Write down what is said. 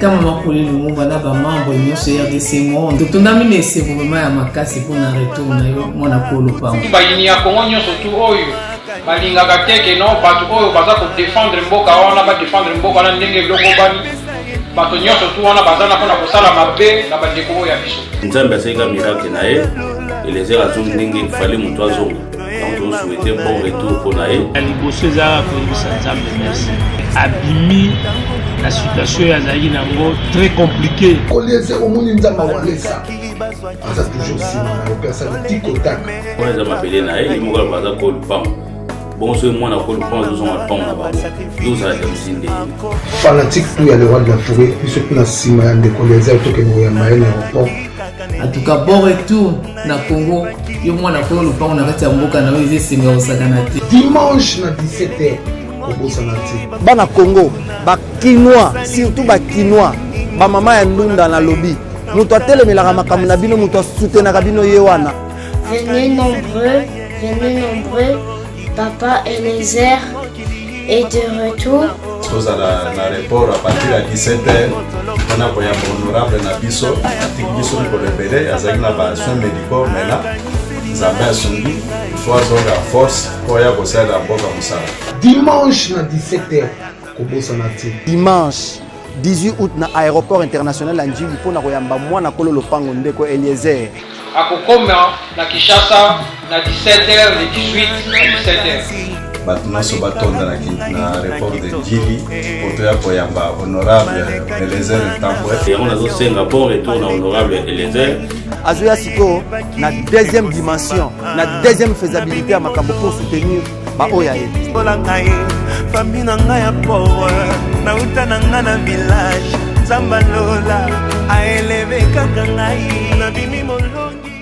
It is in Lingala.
kama makuli lumumba na bamambo nyonso ya RDC monde totondami na esengo mema ya makasi mpona retour na yo mwana kolo pango bayini ya Kongo nyonso tu oyo balingaka teke no bato oyo baza kodefendre mboka wana badefendre mboka wana ndenge biloko bani bato nyonso tu wana baza na mpona kosala mabe na bandeko oyo ya biso nzambe asalika miracle na ye elezere azongi ndenge fale moto azonga donc tozosouhaite bon retour mpona ye liboso ezalaka koyebisa nzambe merci abimi la situation yazalaki nango très compliqué koleze omoni nzambe awalesa aza toujours nsima na opesa tikotaka wana eza mabele na ye mokala baza kolupango bon soki mwana kolupango azozonga pango na bango yozalaka mosinde fanatique tu ya le roi de la forêt biso mpe na nsima ya ndeko leze tokende koyamba ye na aéroport en tout cas bon retour na Congo yo mwana kolo lupango na kati ya mboka na yo eza esenga kosakana te dimanche na 17h kobosana te bana Congo bakinois surtout bakinois bamama ya ndunda na lobi moto atelemelaka makambo na bino moto asutenaka bino ye wana venez nombreux papa Eliezer est de retour tozala na report à partir ya 17h mpona koyamba honorable na biso atiki biso mikolo ebele azalaki na basoin médicaux mena nzambe asungi fo azonga force mpo ya kosalela mboka mosala dimanche na 17h kobosana te dimanche 18 août na aéroport international ya njili mpona koyamba mwana kolo lopango ndeko Eliezer akokoma na Kinshasa na 17h le 18 na 17h bato nyonso batonda na report de njili poto ya koyamba honorable Eliezer Ntambwe yango nazosenga bon retour na honorable Eliezer azoya sikoyo na deuxième dimension na deuxième faisabilité ya makambo pour soutenir baoya ye fami na ngai ya pauvre nauta na ngai na village nzamba lola aeleve kaka ngai nabimi molongi